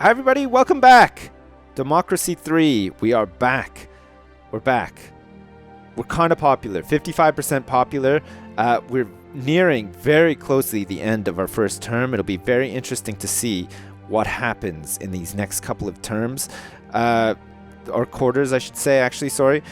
Hi everybody, welcome back. Democracy 3, we are back. We're back. We're kind of popular, 55% popular. We're nearing very closely the end of our first term. It'll be very interesting to see what happens in these next couple of terms. Or quarters, I should say, actually, sorry.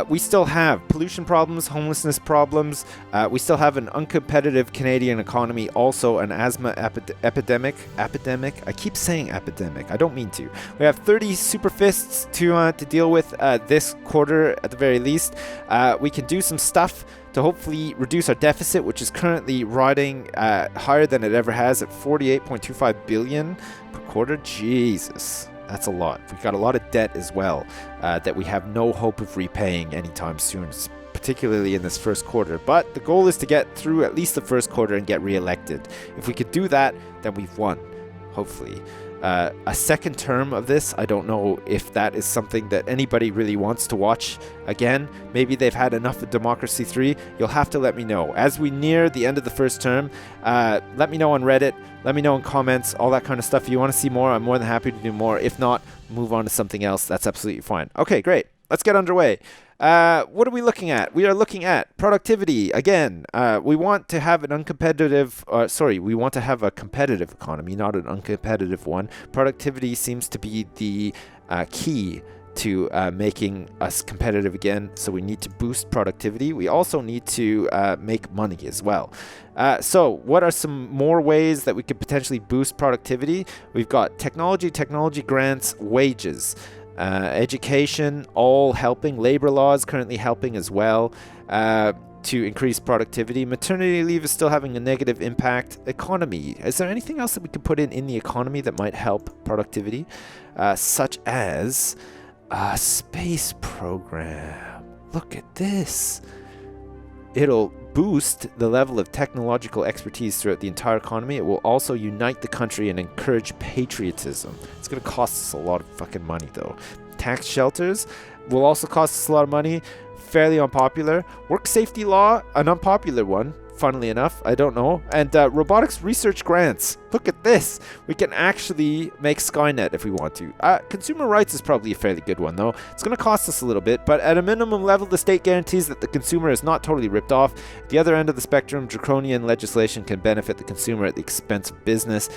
We still have pollution problems, homelessness problems. We still have an uncompetitive Canadian economy, also an asthma epidemic. I keep saying epidemic. I don't mean to. We have 30 super fists to deal with this quarter at the very least. We can do some stuff to hopefully reduce our deficit, which is currently riding higher than it ever has at $48.25 billion per quarter. Jesus. That's a lot. We've got a lot of debt as well that we have no hope of repaying anytime soon, particularly in this first quarter. But the goal is to get through at least the first quarter and get reelected. If we could do that, then we've won, hopefully. A second term of this, I don't know if that is something that anybody really wants to watch again. Maybe they've had enough of Democracy 3. You'll have to let me know. As we near the end of the first term, let me know on Reddit. Let me know in comments, all that kind of stuff. If you want to see more, I'm more than happy to do more. If not, move on to something else. That's absolutely fine. Okay, great. Let's get underway. What are we looking at? We are looking at productivity. Again, we want to have an we want to have a competitive economy, not an uncompetitive one. Productivity seems to be the key to making us competitive again. So we need to boost productivity. We also need to make money as well. So what are some more ways that we could potentially boost productivity? We've got technology grants, wages. Education, all helping. Labor laws currently helping as well to increase productivity. Maternity leave is still having a negative impact. Economy. Is there anything else that we could put in the economy that might help productivity? Such as a space program. Look at this. It'll boost the level of technological expertise throughout the entire economy. It will also unite the country and encourage patriotism. It's going to cost us a lot of fucking money, though. Tax shelters will also cost us a lot of money. Fairly unpopular. Work safety law, an unpopular one. Funnily enough, I don't know. And robotics research grants. Look at this. We can actually make Skynet if we want to. Consumer rights is probably a fairly good one, though. It's going to cost us a little bit, but at a minimum level, the state guarantees that the consumer is not totally ripped off. At the other end of the spectrum, draconian legislation can benefit the consumer at the expense of business.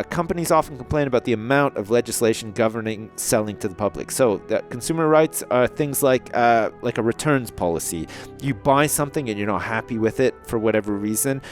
Companies often complain about the amount of legislation governing selling to the public. So consumer rights are things like a returns policy. You buy something and you're not happy with it for whatever reason,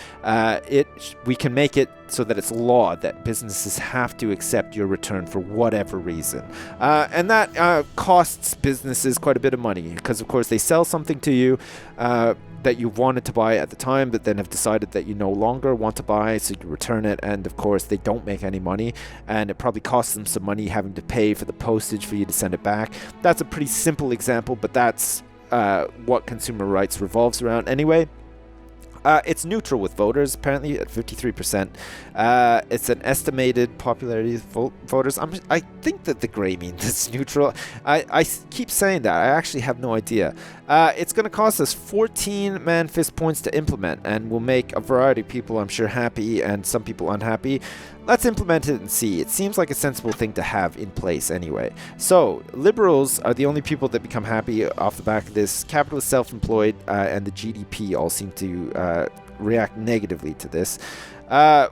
we can make it so that it's law that businesses have to accept your return for whatever reason. And that costs businesses quite a bit of money because, of course, they sell something to you that you wanted to buy at the time, but then have decided that you no longer want to buy, so you return it, and of course they don't make any money, and it probably costs them some money having to pay for the postage for you to send it back. That's a pretty simple example, but that's what consumer rights revolves around anyway. It's neutral with voters, apparently, at 53%. It's an estimated popularity of voters. I think that the gray means it's neutral. I keep saying that. I actually have no idea. It's going to cost us 14 man-fist points to implement, and will make a variety of people, I'm sure, happy and some people unhappy. Let's implement it and see. It seems like a sensible thing to have in place anyway. So, liberals are the only people that become happy off the back of this. Capitalists, self-employed, and the GDP all seem to react negatively to this.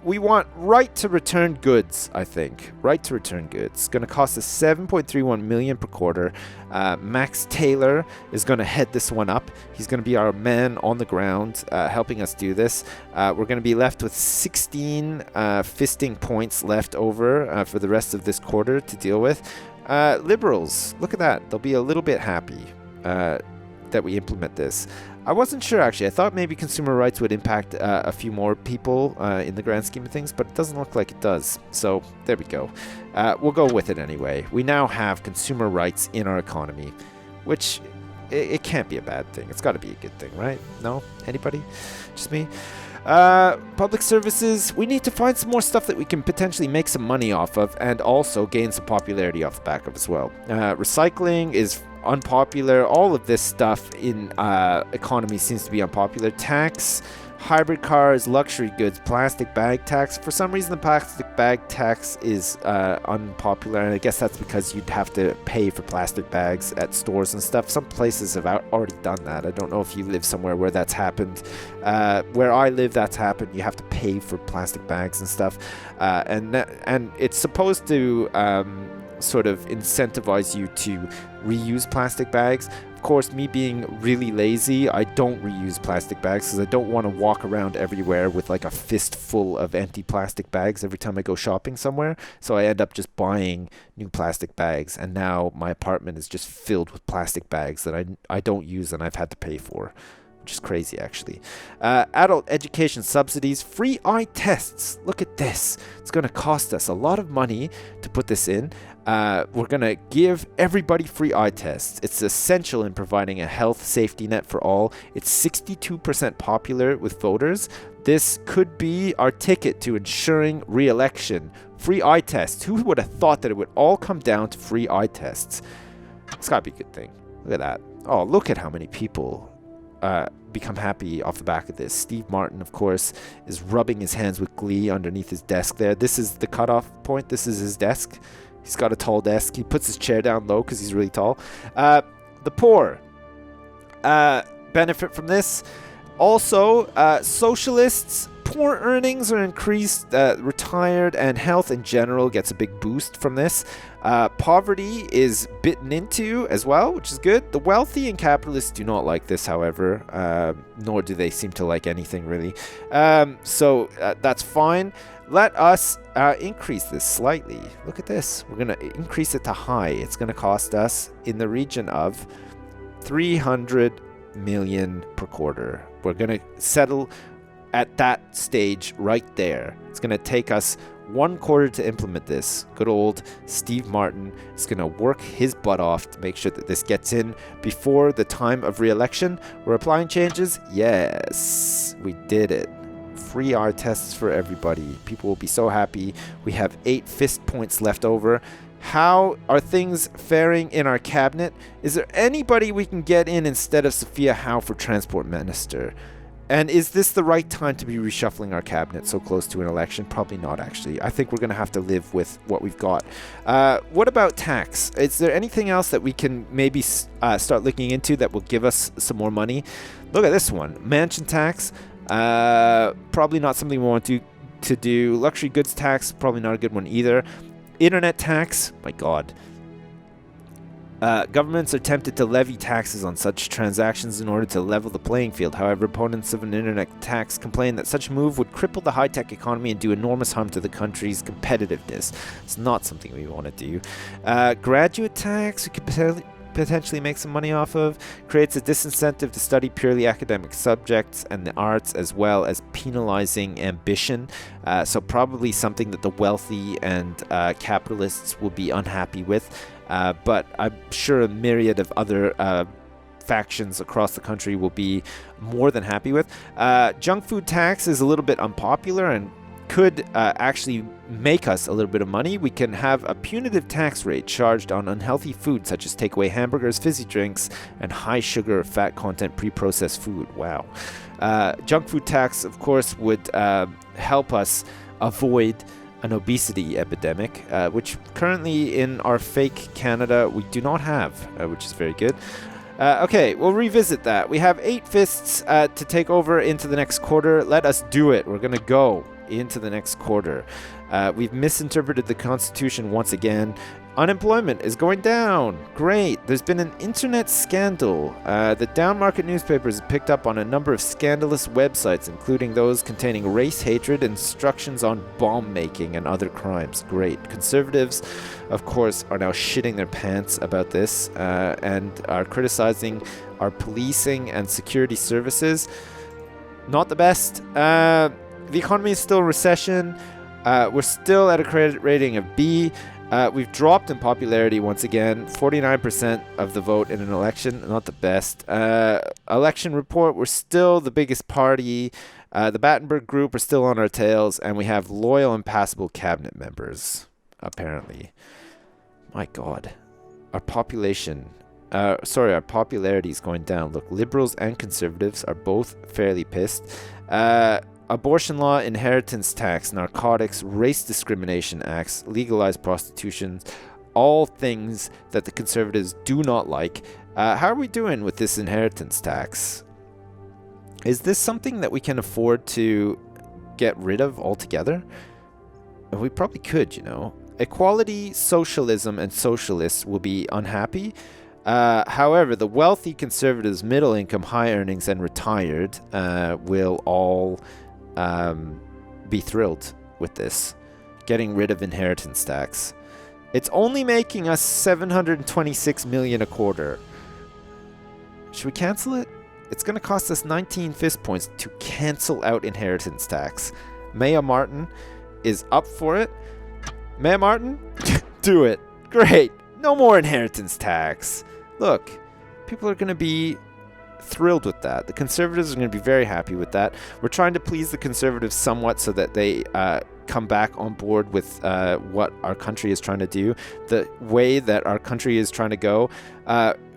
We want right to return goods, I think. Right to return goods. It's going to cost us $7.31 million per quarter. Max Taylor is going to head this one up. He's going to be our man on the ground, helping us do this. We're going to be left with 16 fisting points left over for the rest of this quarter to deal with. Liberals, look at that. They'll be a little bit happy that we implement this. I wasn't sure, actually. I thought maybe consumer rights would impact a few more people in the grand scheme of things, but it doesn't look like it does. So there we go. We'll go with it anyway. We now have consumer rights in our economy, which it can't be a bad thing. It's got to be a good thing, right? No? Anybody? Just me? Public services, we need to find some more stuff that we can potentially make some money off of and also gain some popularity off the back of as well. Recycling is unpopular. All of this stuff in economy seems to be unpopular. Tax hybrid cars, luxury goods, plastic bag tax. For some reason, the plastic bag tax is unpopular, and I guess that's because you'd have to pay for plastic bags at stores and stuff. Some places have already done that. I don't know if you live somewhere where that's happened. Where I live, that's happened. You have to pay for plastic bags and stuff, and it's supposed to sort of incentivize you to reuse plastic bags. Of course, me being really lazy, I don't reuse plastic bags because I don't want to walk around everywhere with like a fistful of empty plastic bags every time I go shopping somewhere. So I end up just buying new plastic bags, and now my apartment is just filled with plastic bags that I don't use and I've had to pay for, which is crazy actually. Adult education subsidies, free eye tests. Look at this. It's going to cost us a lot of money to put this in. We're going to give everybody free eye tests. It's essential in providing a health safety net for all. It's 62% popular with voters. This could be our ticket to ensuring re-election. Free eye tests. Who would have thought that it would all come down to free eye tests? It's got to be a good thing. Look at that. Oh, look at how many people become happy off the back of this. Steve Martin, of course, is rubbing his hands with glee underneath his desk there. This is the cutoff point. This is his desk. He's got a tall desk. He puts his chair down low because he's really tall. The poor benefit from this. Also, socialists, poor earnings are increased. Retired and health in general gets a big boost from this. Poverty is bitten into as well, which is good. The wealthy and capitalists do not like this, however, nor do they seem to like anything really. So that's fine. Let us increase this slightly. Look at this. We're going to increase it to high. It's going to cost us in the region of 300 million per quarter. We're going to settle at that stage right there. It's going to take us 1 quarter to implement this. Good old Steve Martin is going to work his butt off to make sure that this gets in before the time of re-election. We're applying changes. Yes, we did it. Free eye tests for everybody. People will be so happy. We have 8 fist points left over. How are things faring in our cabinet? Is there anybody we can get in instead of Sophia Howe for transport minister? And is this the right time to be reshuffling our cabinet so close to an election? Probably not, actually. I think we're going to have to live with what we've got. What about tax? Is there anything else that we can maybe start looking into that will give us some more money? Look at this one. Mansion tax. Probably not something we want to do. Luxury goods tax. Probably not a good one either. Internet tax. My God. Governments are tempted to levy taxes on such transactions in order to level the playing field. However, opponents of an internet tax complain that such a move would cripple the high-tech economy and do enormous harm to the country's competitiveness. It's not something we want to do. Graduate tax, we could potentially make some money off of. Creates a disincentive to study purely academic subjects and the arts, as well as penalizing ambition. So probably something that the wealthy and capitalists will be unhappy with. But I'm sure a myriad of other factions across the country will be more than happy with. Junk food tax is a little bit unpopular and could actually make us a little bit of money. We can have a punitive tax rate charged on unhealthy food such as takeaway hamburgers, fizzy drinks, and high sugar or fat content pre-processed food. Wow. Junk food tax, of course, would help us avoid an obesity epidemic, which currently in our fake Canada we do not have, which is very good. Okay, we'll revisit that. We have 8 fists to take over into the next quarter. Let us do it. We're going to go into the next quarter. We've misinterpreted the Constitution once again. Unemployment is going down. Great. There's been an internet scandal. The downmarket newspapers have picked up on a number of scandalous websites, including those containing race hatred, instructions on bomb making, and other crimes. Great. Conservatives, of course, are now shitting their pants about this and are criticizing our policing and security services. Not the best. The economy is still in recession. We're still at a credit rating of B. We've dropped in popularity once again. 49% of the vote in an election. Not the best. Election report, we're still the biggest party. The Battenberg group are still on our tails. And we have loyal and passable cabinet members, apparently. My God. Our population Sorry, our popularity is going down. Look, liberals and conservatives are both fairly pissed. Abortion law, inheritance tax, narcotics, race discrimination acts, legalized prostitution, all things that the conservatives do not like. How are we doing with this inheritance tax? Is this something that we can afford to get rid of altogether? We probably could, you know. Equality, socialism, and socialists will be unhappy. However, the wealthy, conservatives, middle income, high earnings, and retired will all be thrilled with this. Getting rid of inheritance tax. It's only making us 726 million a quarter. Should we cancel it? It's going to cost us 19 fist points to cancel out inheritance tax. Maya Martin is up for it. Maya Martin, do it. Great. No more inheritance tax. Look, people are going to be thrilled with that. The conservatives are going to be very happy with that. We're trying to please the conservatives somewhat so that they come back on board with what our country is trying to do, the way that our country is trying to go.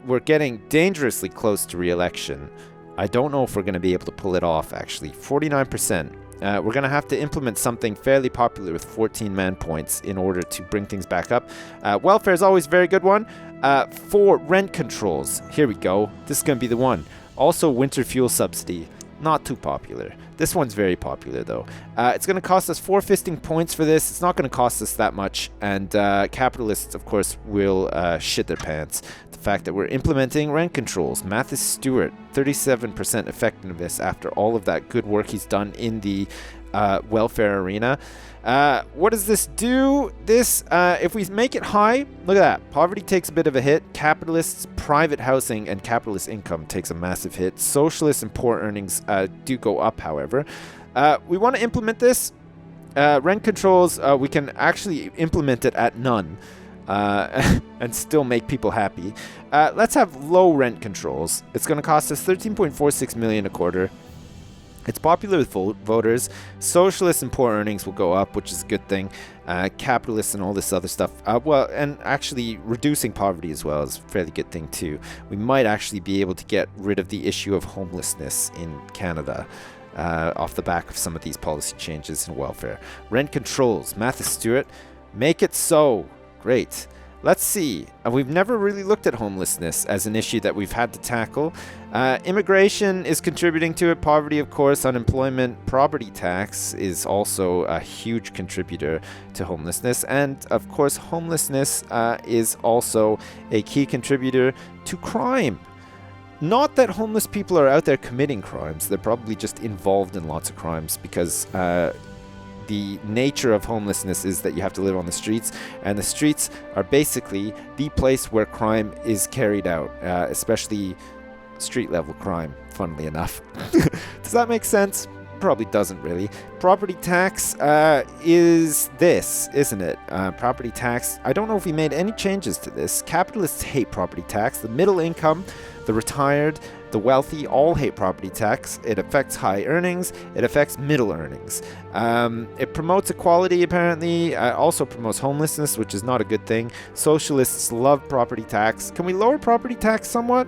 We're getting dangerously close to re-election. I don't know if we're going to be able to pull it off, actually. 49%. We're going to have to implement something fairly popular with 14 man points in order to bring things back up. Welfare is always a very good one. For rent controls, here we go. This is going to be the one. Also, winter fuel subsidy. Not too popular. This one's very popular, though. It's going to cost us 4 fisting points for this. It's not going to cost us that much. And capitalists, of course, will shit their pants. The fact that we're implementing rent controls. Mathis Stewart, 37% effectiveness after all of that good work he's done in the welfare arena. What does this do? This, if we make it high, look at that. Poverty takes a bit of a hit. Capitalists, private housing, and capitalist income takes a massive hit. Socialists and poor earnings do go up, however. We want to implement this. Rent controls, we can actually implement it at none. And still make people happy. Let's have low rent controls. It's going to cost us 13.46 million a quarter. It's popular with voters. Socialists and poor earnings will go up, which is a good thing. Capitalists and all this other stuff. Well, and actually reducing poverty as well is a fairly good thing too. We might actually be able to get rid of the issue of homelessness in Canada off the back of some of these policy changes in welfare. Rent controls. Mathis Stewart, make it so. Great. Let's see. We've never really looked at homelessness as an issue that we've had to tackle. Immigration is contributing to it. Poverty, of course. Unemployment. Property tax is also a huge contributor to homelessness. And, of course, homelessness is also a key contributor to crime. Not that homeless people are out there committing crimes. They're probably just involved in lots of crimes because the nature of homelessness is that you have to live on the streets, and the streets are basically the place where crime is carried out, especially street-level crime, funnily enough. Does that make sense? Probably doesn't really. Property tax is this, isn't it? Property tax, I don't know if we made any changes to this. Capitalists hate property tax. The middle income, the retired, the wealthy all hate property tax. It affects high earnings. It affects middle earnings. It promotes equality, apparently. Also promotes homelessness, which is not a good thing. Socialists love property tax. Can we lower property tax somewhat?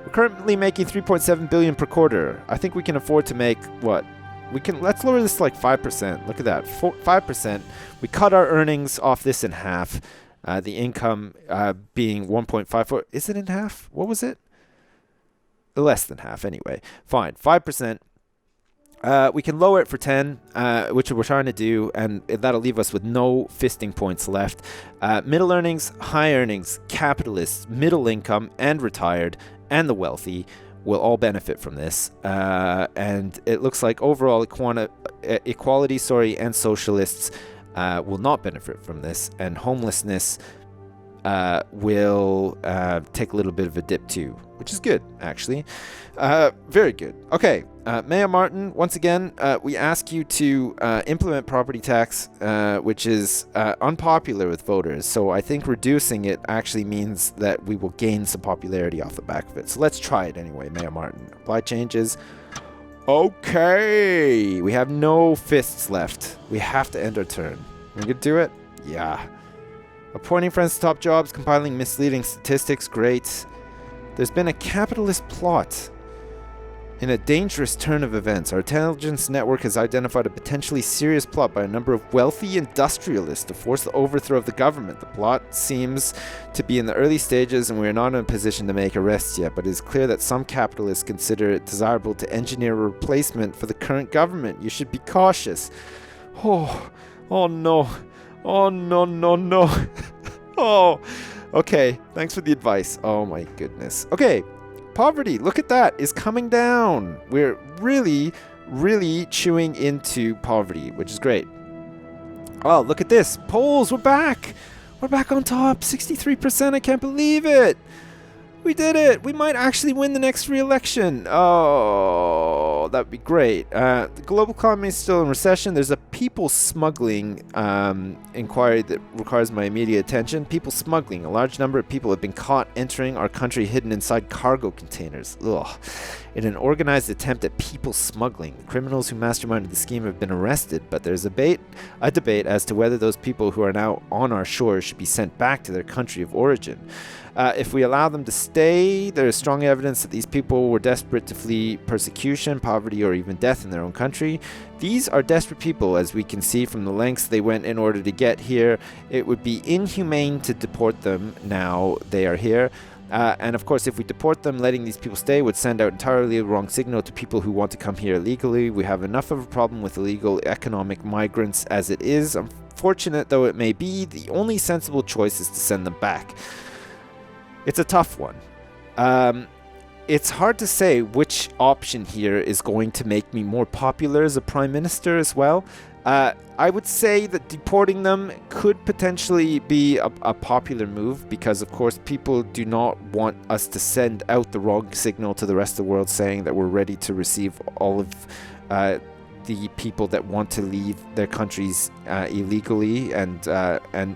We're currently making 3.7 billion per quarter. I think we can afford to make what? Let's lower this to like 5%. Look at that. 5%. We cut our earnings off this in half. The income being 1.54. Is it in half? What was it? Less than half anyway. Fine. 5%. We can lower it for 10, which we're trying to do, and that'll leave us with no fisting points left. Middle earnings, high earnings, capitalists, middle income, and retired, and the wealthy will all benefit from this. And it looks like overall equality, and socialists will not benefit from this, and homelessness will take a little bit of a dip too, which is good, actually. Very good. Okay, Mayor Martin, once again, we ask you to implement property tax, which is unpopular with voters. So I think reducing it actually means that we will gain some popularity off the back of it. So let's try it anyway, Mayor Martin. Apply changes. Okay, we have no fists left. We have to end our turn. We can do it? Yeah. Appointing friends to top jobs, compiling misleading statistics, great. There's been a capitalist plot. In a dangerous turn of events, our intelligence network has identified a potentially serious plot by a number of wealthy industrialists to force the overthrow of the government. The plot seems to be in the early stages and we are not in a position to make arrests yet, but it is clear that some capitalists consider it desirable to engineer a replacement for the current government. You should be cautious. Oh no. Oh no. Oh, okay. Thanks for the advice. Oh my goodness. Okay. Poverty, look at that, is coming down. We're really chewing into poverty, which is great. Oh, look at this. Polls, we're back. We're back on top. 63%. I can't believe it. We did it. We might actually win the next re-election. Oh, that'd be great. The global economy is still in recession. There's a people smuggling inquiry that requires my immediate attention. People smuggling. A large number of people have been caught entering our country hidden inside cargo containers. Ugh. In an organized attempt at people smuggling, the criminals who masterminded the scheme have been arrested, but there's a debate as to whether those people who are now on our shores should be sent back to their country of origin. If we allow them to stay, there is strong evidence that these people were desperate to flee persecution, poverty, or even death in their own country. These are desperate people, as we can see from the lengths they went in order to get here. It would be inhumane to deport them now they are here. And of course, if we deport them, letting these people stay would send out entirely the wrong signal to people who want to come here illegally. We have enough of a problem with illegal economic migrants as it is. Unfortunate though it may be, the only sensible choice is to send them back. It's a tough one. It's hard to say which option here is going to make me more popular as a prime minister as well. I would say that deporting them could potentially be a popular move because, of course, people do not want us to send out the wrong signal to the rest of the world saying that we're ready to receive all of the people that want to leave their countries illegally and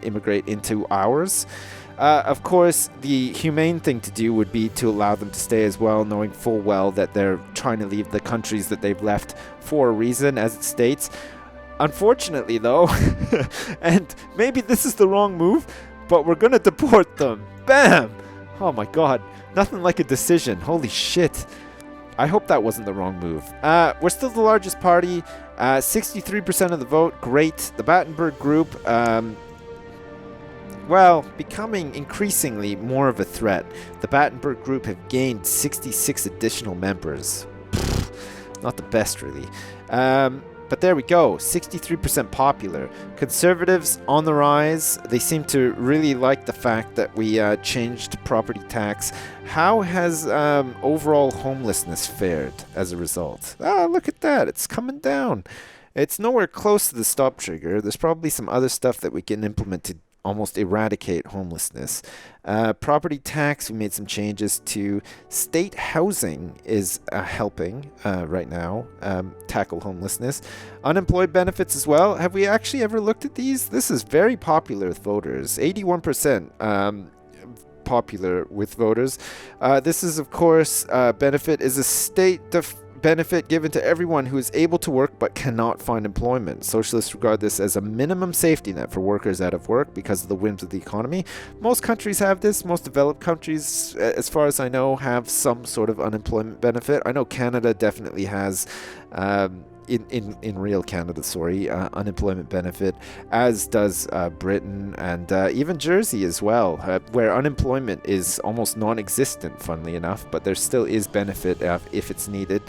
immigrate into ours. Of course, the humane thing to do would be to allow them to stay as well, knowing full well that they're trying to leave the countries that they've left for a reason, as it states. Unfortunately, though, and maybe this is the wrong move, but we're going to deport them. Bam! Oh my god. Nothing like a decision. Holy shit. I hope that wasn't the wrong move. We're still the largest party. 63% of the vote. Great. The Battenberg Group, becoming increasingly more of a threat. The Battenberg Group have gained 66 additional members. Not the best, really. But there we go, 63% popular. Conservatives on the rise. They seem to really like the fact that we changed property tax. How has overall homelessness fared as a result? Look at that, it's coming down. It's nowhere close to the stop trigger. There's probably some other stuff that we can implement to almost eradicate homelessness. Property tax, we made some changes to. State housing is helping right now tackle homelessness. Unemployed benefits as well. Have we actually ever looked at these? This is very popular with voters. 81% popular with voters. This is, of course, benefit is a state benefit given to everyone who is able to work but cannot find employment. Socialists regard this as a minimum safety net for workers out of work because of the whims of the economy. Most countries have this. Most developed countries, as far as I know, have some sort of unemployment benefit. I know Canada definitely has in real Canada, unemployment benefit, as does Britain and even Jersey as well, where unemployment is almost non-existent, funnily enough, but there still is benefit if it's needed.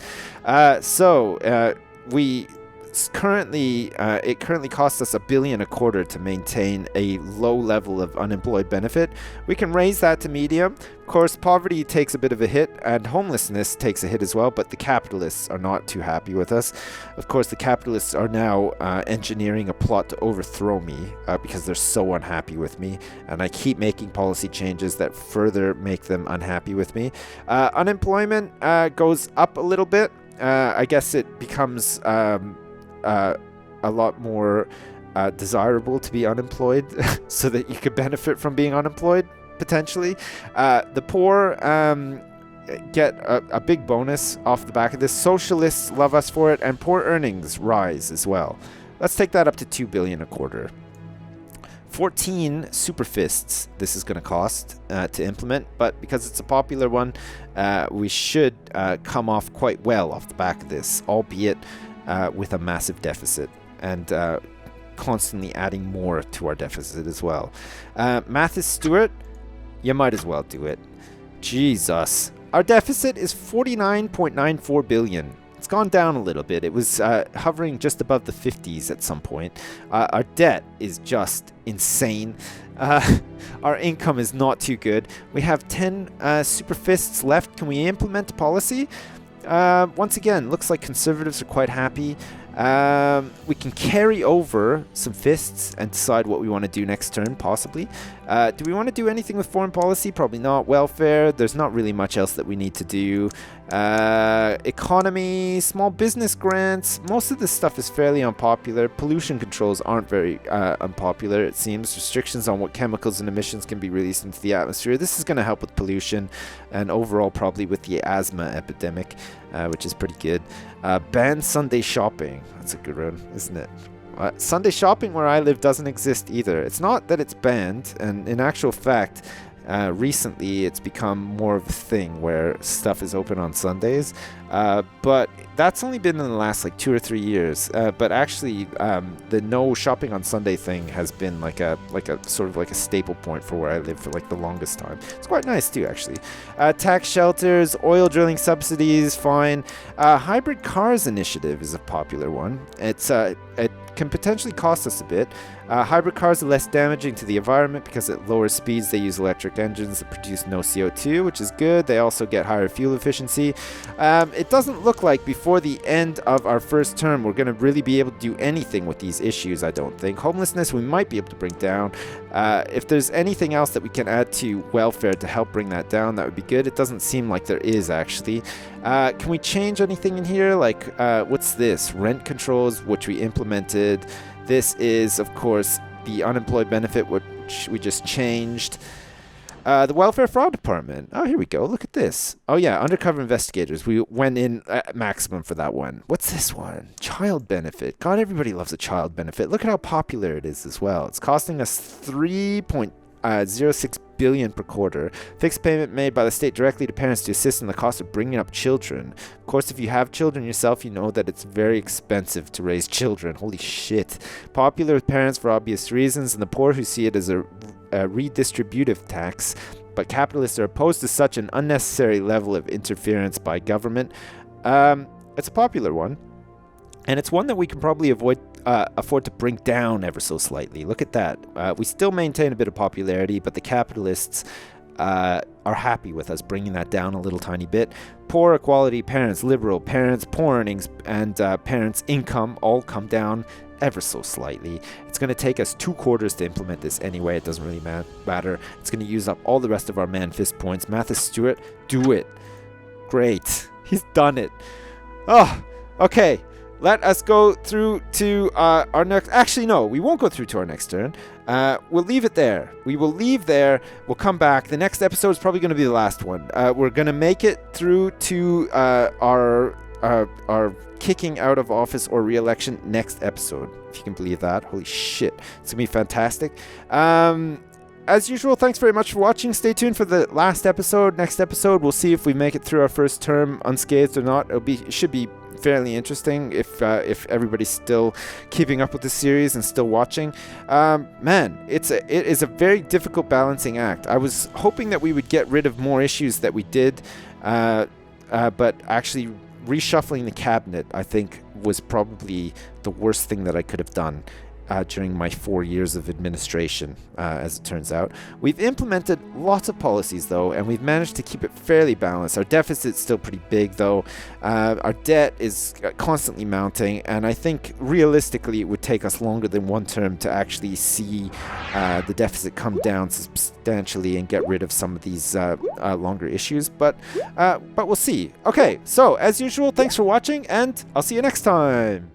It currently costs us $1 billion a quarter to maintain a low level of unemployed benefit. We can raise that to medium. Of course, poverty takes a bit of a hit, and homelessness takes a hit as well, but the capitalists are not too happy with us. Of course, the capitalists are now engineering a plot to overthrow me because they're so unhappy with me, and I keep making policy changes that further make them unhappy with me. Unemployment goes up a little bit. I guess it becomes a lot more desirable to be unemployed so that you could benefit from being unemployed, potentially. The poor get a big bonus off the back of this. Socialists love us for it, and poor earnings rise as well. Let's take that up to $2 billion a quarter. 14 super fists this is going to cost to implement, but because it's a popular one, we should come off quite well off the back of this, albeit with a massive deficit and constantly adding more to our deficit as well. Mathis Stewart, you might as well do it. Jesus. Our deficit is 49.94 billion. It's gone down a little bit. It was hovering just above the 50s at some point. Our debt is just insane. Our income is not too good. We have 10 super fists left. Can we implement a policy? Once again, looks like conservatives are quite happy. We can carry over some fists and decide what we want to do next turn, possibly. Do we want to do anything with foreign policy? Probably not. Welfare, there's not really much else that we need to do. Economy, small business grants, most of this stuff is fairly unpopular. Pollution controls aren't very unpopular, it seems. Restrictions on what chemicals and emissions can be released into the atmosphere. This is going to help with pollution and overall probably with the asthma epidemic, which is pretty good. Ban Sunday shopping. That's a good one, isn't it? Sunday shopping where I live doesn't exist either. It's not that it's banned, and in actual fact, recently it's become more of a thing where stuff is open on Sundays, but that's only been in the last like 2 or 3 years. But actually, the no shopping on Sunday thing has been like a sort of like a staple point for where I live for like the longest time. It's quite nice too, actually. Tax shelters, oil drilling subsidies, fine. Hybrid cars initiative is a popular one. It can potentially cost us a bit. Hybrid cars are less damaging to the environment because at lower speeds they use electric engines that produce no CO2, which is good. They also get higher fuel efficiency. It doesn't look like before the end of our first term we're going to really be able to do anything with these issues, I don't think. Homelessness we might be able to bring down. If there's anything else that we can add to welfare to help bring that down, that would be good. It doesn't seem like there is, actually. Can we change anything in here? Like, what's this? Rent controls, which we implemented. This is, of course, the unemployed benefit, which we just changed. The Welfare Fraud Department. Oh, here we go. Look at this. Oh, yeah. Undercover investigators. We went in at maximum for that one. What's this one? Child benefit. God, everybody loves a child benefit. Look at how popular it is as well. It's costing us 3.06 billion per quarter. Fixed payment made by the state directly to parents to assist in the cost of bringing up children. Of course, if you have children yourself, you know that it's very expensive to raise children. Holy shit. Popular with parents for obvious reasons, and the poor who see it as a redistributive tax, but capitalists are opposed to such an unnecessary level of interference by government. It's a popular one, and it's one that we can probably afford to bring down ever so slightly. Look at that. We still maintain a bit of popularity, but the capitalists are happy with us bringing that down a little tiny bit. Poor equality, parents, liberal, parents, poor earnings, and parents' income all come down ever so slightly. It's going to take us 2 quarters to implement this anyway. It doesn't really matter. It's going to use up all the rest of our man-fist points. Mathis Stewart, do it. Great. He's done it. Oh, okay. Let us go through to our next... Actually, no, we won't go through to our next turn. We'll leave it there. We will leave there. We'll come back. The next episode is probably going to be the last one. We're going to make it through to our kicking out of office or re-election next episode. If you can believe that. Holy shit. It's going to be fantastic. As usual, thanks very much for watching. Stay tuned for the last episode. Next episode, we'll see if we make it through our first term unscathed or not. It should be fairly interesting if everybody's still keeping up with the series and still watching. Man, it is a very difficult balancing act. I was hoping that we would get rid of more issues that we did, but actually reshuffling the cabinet, I think, was probably the worst thing that I could have done during my 4 years of administration, as it turns out. We've implemented lots of policies, though, and we've managed to keep it fairly balanced. Our deficit's still pretty big, though. Our debt is constantly mounting, and I think realistically it would take us longer than 1 term to actually see the deficit come down substantially and get rid of some of these longer issues, but we'll see. Okay, so as usual, thanks for watching, and I'll see you next time.